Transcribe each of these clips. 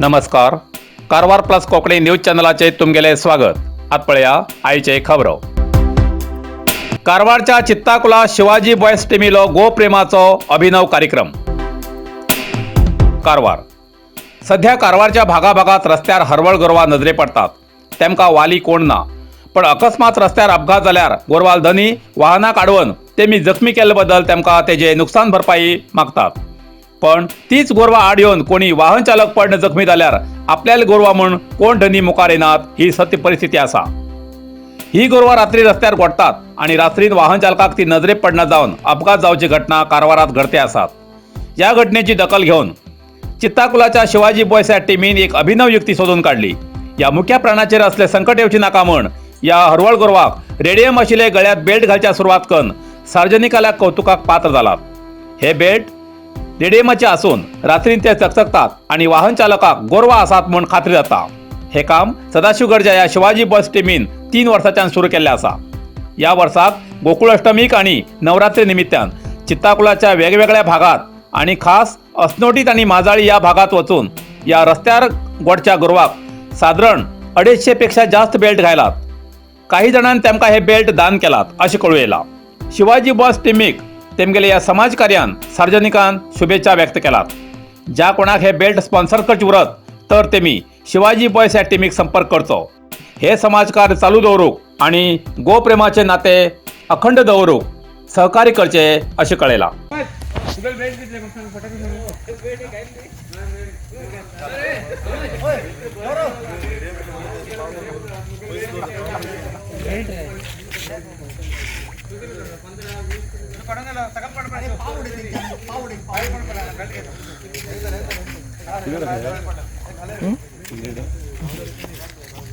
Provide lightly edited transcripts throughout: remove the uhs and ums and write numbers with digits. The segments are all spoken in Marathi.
नमस्कार. कारवार प्लस कोंकणी न्यूज चॅनलाचे तुमगेले स्वागत. आत पळया आयचे खबरो. कारवारच्या चित्ताकुला शिवाजी बॉयस टीमीलो गोप्रेमाचो अभिनव कार्यक्रम. कारवार सध्या कारवारच्या भागाभागात रस्त्यार हरवळ गोरवां नजरे पडतात. तेमकां वाली कोण ना, पण अकस्मात रस्त्यार अपघात जाल्यार गोरवाल धनी वाहनाक आडवून तेमी जखमी केल्ले बद्दल तेमकां तेजे नुकसान भरपाई मागतात. पण तीच गोरवां आड येवन कोणी वाहन चालक पडन जखमी जाल्यार आपल्याले गोरवां म्हूण कोण धनी मुखार येनात ही सत्य परिस्थिती आसा. ही गोरवां रात्री रस्त्यार गोठतात आणि रात्रीन वाहन चालकाक ती नजरे पडना जावन अपघात जावची घटना कारवारात घडते आसात. या घटनेची दखल घेवन चित्ताकुलाच्या शिवाजी बॉयस ह्या टीमीन एक अभिनव युक्ती सोदून काढली. या मुख्या प्राणाचेर असले संकट येवची नाका म्हण या हरवळ गोरवाक रेडियम आशिल्ले गळ्यात बेल्ट घालच्या सुरवात करून सार्वजनिकाल्या कौतुकाक पात्र जालात. हे बेल्ट रेडियमाचे आसून रात्रीन ते चकचकतात आणि वाहन चालकाक गोरवां आसात म्हूण खात्री जाता. हे काम सदाशिवगडच्या या शिवाजी बस टीमीन 3 वर्सांच्यान सुरू केल्ले आसा. या वर्साक गोकुळाष्टमीक आणि नवरात्री निमित्तान चित्ताकुलाच्या वेगवेगळ्या भागात आणि खास अस्नोटीत आणि माजाळी या भागात वचून या रस्त्यार गोडच्या गोरवाक साधारण 250 पेक्षा जास्त बेल्ट घायलात. काही जणांनी तेमकां हे बेल्ट दान केलात अशें कळून येयला. शिवाजी बस टीमीक तेमगेले या समाज कार्यान सार्वजनिकान शुभेच्छा व्यक्त केलात. ज्या कोणाक हे बेल्ट स्पॉन्सर करचे उरत तर तेमी शिवाजी बॉयस ह्या टीमीक संपर्क करचो. हे समाजकार्य चालू दवरूंक आणि गोप्रेमाचे नाते अखंड दवरूंक सहकार्य करचे अशें कळयलां.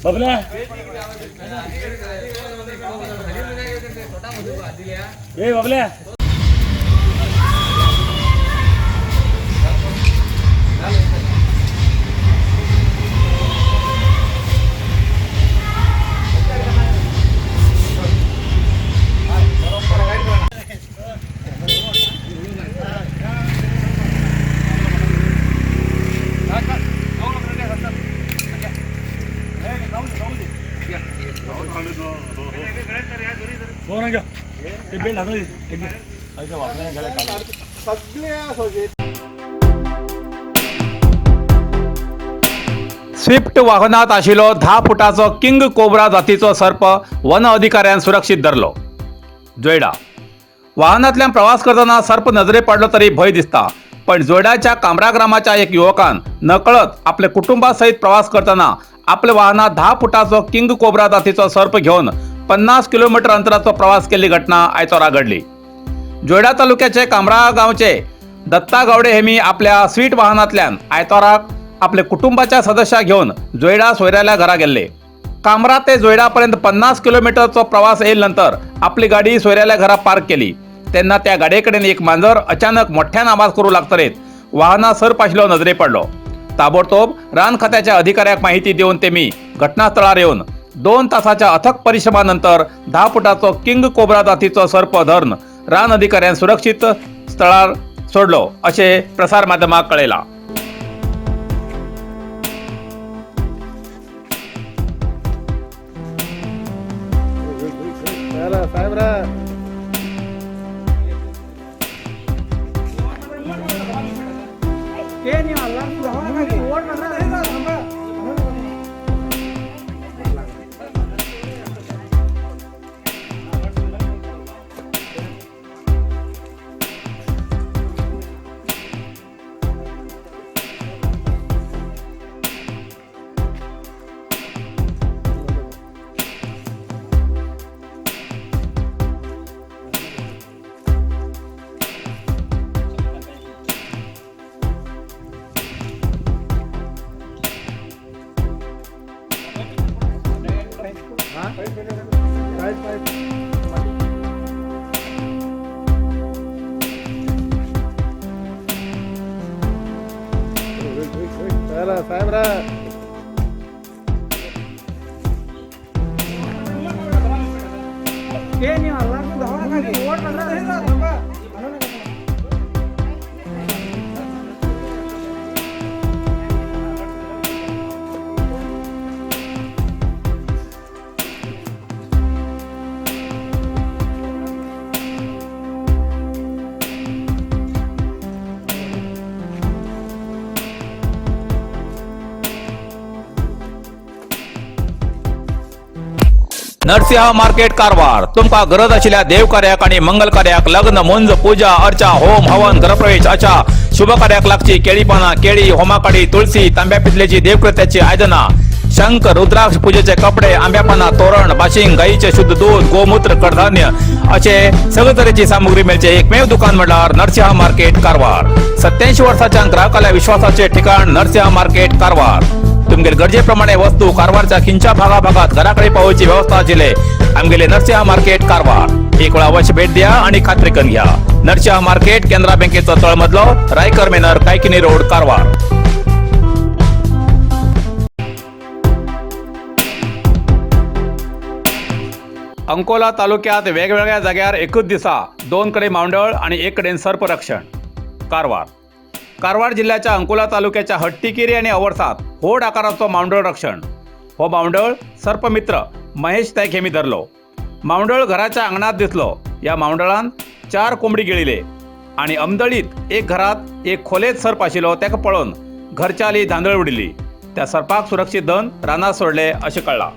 बबल्या ए बबल्या स्विफ्ट वाहनात आशिल्लो 10 फुटाचो किंग कोब्रा जातीचो सर्प वन अधिकाऱ्यान सुरक्षीत धरलो. जोयडा वाहनांतल्यान प्रवास करतना सर्प नजरे पडलो तरी भय दिसता, पण जोयडाच्या कामरा ग्रामाच्या एक युवकान नकळत आपले कुटुंबा सहित प्रवास करताना आपल्या वाहनात 10 फुटाचो किंग कोब्रा जातीचो सर्प घेऊन 50 किलोमीटर अंतराचो प्रवास केल्ली घटना आयतारा घडली. जोयडा तालुक्याचे कामरा गांवचे दत्ता गावडे हेमी आपल्या स्वीट वाहनांतल्यान आयताराक आपले कुटुंबाच्या सदस्या घेऊन जोयडा सोयऱ्याल्या घरा गेल्ले. कामरा ते जोयडापर्यंत 50 किलोमीटरचो प्रवास येयल्यानंतर आपली गाडी सोयऱ्याल्या घरा पार्क केली. तेन्ना त्या गाडयेकडेन एक मांजर अचानक मोठ्यान आवाज करू लागतरीत वाहनात सर्प आशिल्लो नजरे पडलो. ताबडतोब रान खात्याच्या अधिकाऱ्याक माहिती देऊन तेमी घटनास्थळार येवन 2 तासाच्या अथक परिश्रमानंतर 10 फुटाचो किंग कोब्रा जातीचो सर्प धरून रान अधिकाऱ्यान सुरक्षित स्थळार सोडलो अशे प्रसार माध्यमाक कळयला. नरसिंह मार्केट कारवार तुमका गरज आशिल्ल्या देव कार्याक आणि मंगल कार्याक लग्न मुंज पूजा अर्चा होम हवन गृहप्रवेश अशा शुभ कार्याक लागची केळी पाना केळी होमाकाडी तुळशी तांब्या पितलेची देवकृत्याची आयदना शंख रुद्राक्ष पूजेचे कपडे आंब्या पाना तोरण बाशिंग गाईचे शुद्ध दूध गोमूत्र कडधान्य असे सगळे तरेची सामुग्री मेळचे एकमेव दुकान म्हणल्यार नरसिंह मार्केट कारवार 87 वर्षाच्या ग्राहकाला विश्वासाचे ठिकाण नरसिंह मार्केट कारवार तुमगेर गरजेप्रमाणे वस्तू कारवारच्या खिंच्या भागाभागात घराकडे पावोवची व्यवस्था आशिल्ले आमगेले नरसिंह मार्केट कारवार एक वेळ अवश्य भेट द्या आणि खात्री करून घ्या नरसिंह मार्केट केंद्रा बँकेचो तळमजलो रायकर मेनर कायकिनी रोड कारवार. अंकोला तालुक्यात वेगवेगळ्या जाग्यार एकूच दिसा 2 कडे मांडळ आणि 1 कडेन सर्परक्षण. कारवार जिल्ह्याच्या अंकोला तालुक्याच्या हट्टीकेरी आणि अवर्सात होड आकाराचो मांडळ रक्षण. हो मांडळ सर्पमित्र महेश ताईक हेमी धरलो. मांडळ घराच्या अंगणात दिसलो. या मांडळान 4 कोंबडी गिळिले आणि अमदळीत एक घरात एक खोलेत सर्प आशिल्लो तेका पळोवन घरच्याली धांदळ उडिली. त्या सर्पाक सुरक्षीत धन रानात सोडले अशें कळ्ळां.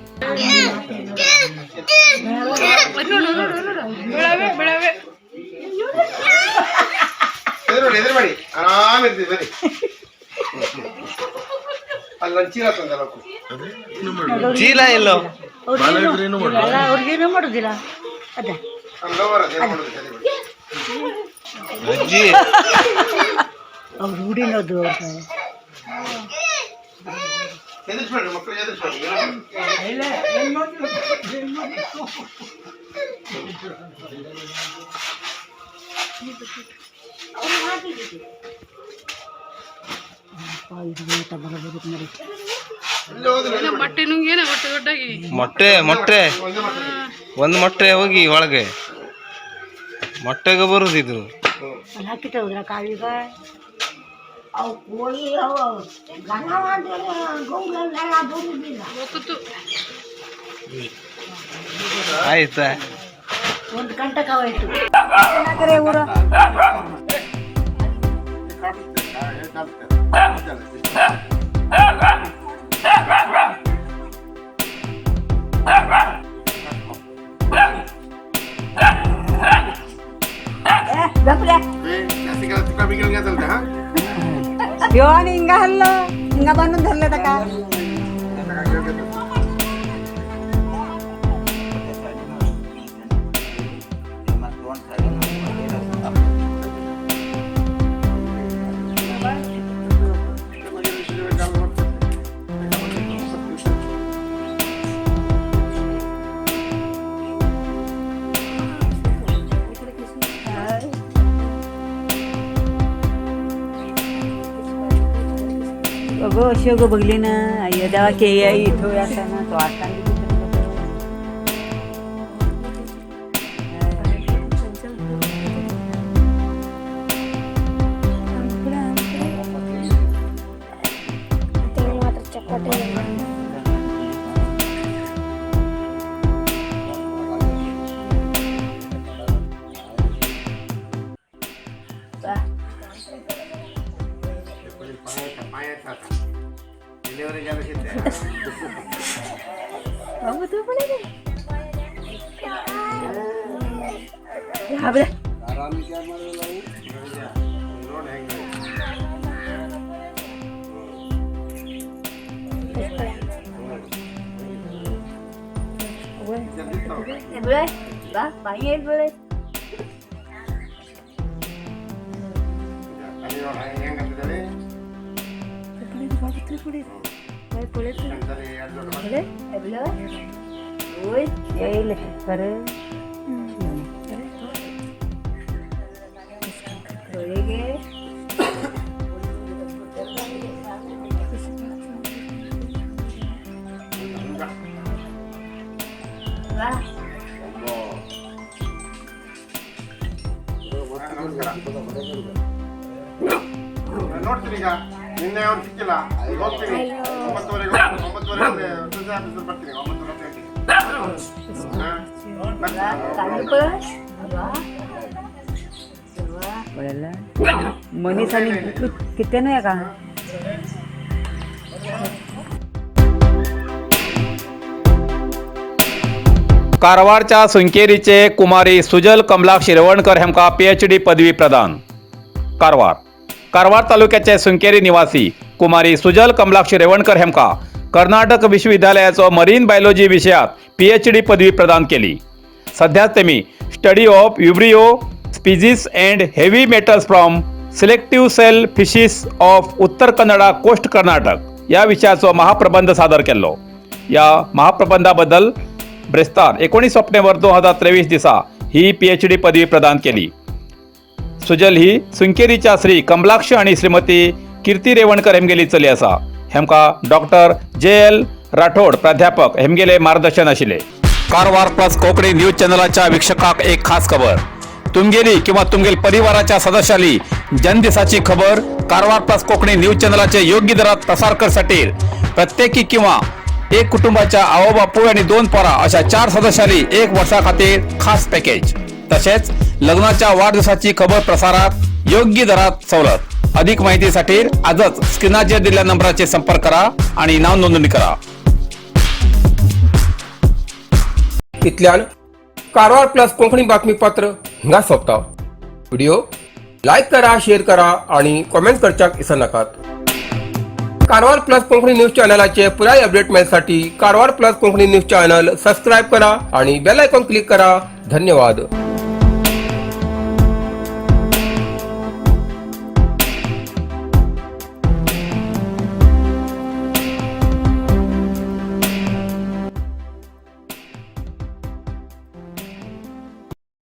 ಚೀಲ ಇಲ್ಲ ಅವ್ರಿಗೇನು ಮಾಡುದಿಲ್ಲ ಅದ ಅಜ್ಜಿ ಅವ್ರು ಹುಡಿನೋದು ಮೊಟ್ಟೆ ಮೊಟ್ಟೆ ಒಂದು ಮೊಟ್ಟೆ ಹೋಗಿ ಒಳಗೆ ಮೊಟ್ಟೆಗೆ ಬರುದು ಇದು ಹಾಕಿತ ಹೋದ್ರ ಕಾವಿಗ ಆಯ್ತಾ ಒಂದು ಕಂಟಕವಾಯ್ತು ಊರ यो आणि हिंगा हल्लो हिंगा बनवून धरलं तर का अगो अशी अगो बघली ना आई देवा के इथं असा ना तो आता ನೋಡ್ತೀನಿ ಈಗ ನಿನ್ನೆ ಅವ್ರು ಸಿಕ್ಕಿಲ್ಲ ಹೋಗ್ತೀನಿ 9:30 ಬರ್ತೀನಿ 9:30 मनीषाने किती नाही का कारवारच्या सुंकेरीचे कुमारी सुजल कमलाक्ष रेवणकर हेमका PhD पदवी प्रदान. कारवार तालुक्याचे सुंकेरी निवासी कुमारी सुजल कमलाक्ष रेवणकर हेमका कर्नाटक विश्वविद्यालयाचो मरीन बायोलॉजी विषयात PhD पदवी प्रदान केली. सध्या तेमी study of vibrio species and heavy metals from selective shell fishes of Uttara Kannada coast Karnataka या विषयाचो महाप्रबंध सादर केलो. या महाप्रबंधाबद्दल ब्रेस्तार 19 ऑक्टोबर 2023 दिसा ही PhD पदवी प्रदान केली. सुजल ही सुंकेरीच्या श्री कमलाक्ष आणि श्रीमती कीर्ती रेवणकर हेमगेली चली आसा. हेमका डॉक्टर JL राठोड प्राध्यापक हेमगेले मार्गदर्शन आशिल्ले. कारवार प्लस कोंकणी न्यूज चॅनलाच्या वीक्षकाक एक खास खबर. तुमगेली किंवा तुमगेल परिवाराच्या सदस्याली जन्मदिसाची खबर कारवार प्लस कोंकणी न्यूज चॅनलाचे योग्य दरात प्रसार करसाठी प्रत्येकी किंवा एक कुटुंबाच्या आवो बापू आणि 2 पोरा अशा 4 सदस्याली 1 वर्षा खातीर खास पॅकेज. तसेच लग्नाच्या वाढदिवसाची खबर प्रसारात योग्य दरात सवलत. अधिक माहितीसाठी आजच स्क्रीनाचेर दिलेल्या नंबराचे संपर्क करा आणि नाव नोंदणी करा. इतल्यान कारवार प्लस कोंकणी बातमीपत्र हिंगा सोंपता. व्हिडिओ लाईक करा, शेअर करा आणि कॉमेंट करच्याक विसरू नकात. कारवार प्लस कोंकणी न्यूज चॅनलाचे पुराय अपडेट मिळण्यासाठी Karwar plus Konkani news channel subscribe करा आणि बेल आयकॉन क्लिक करा. धन्यवाद.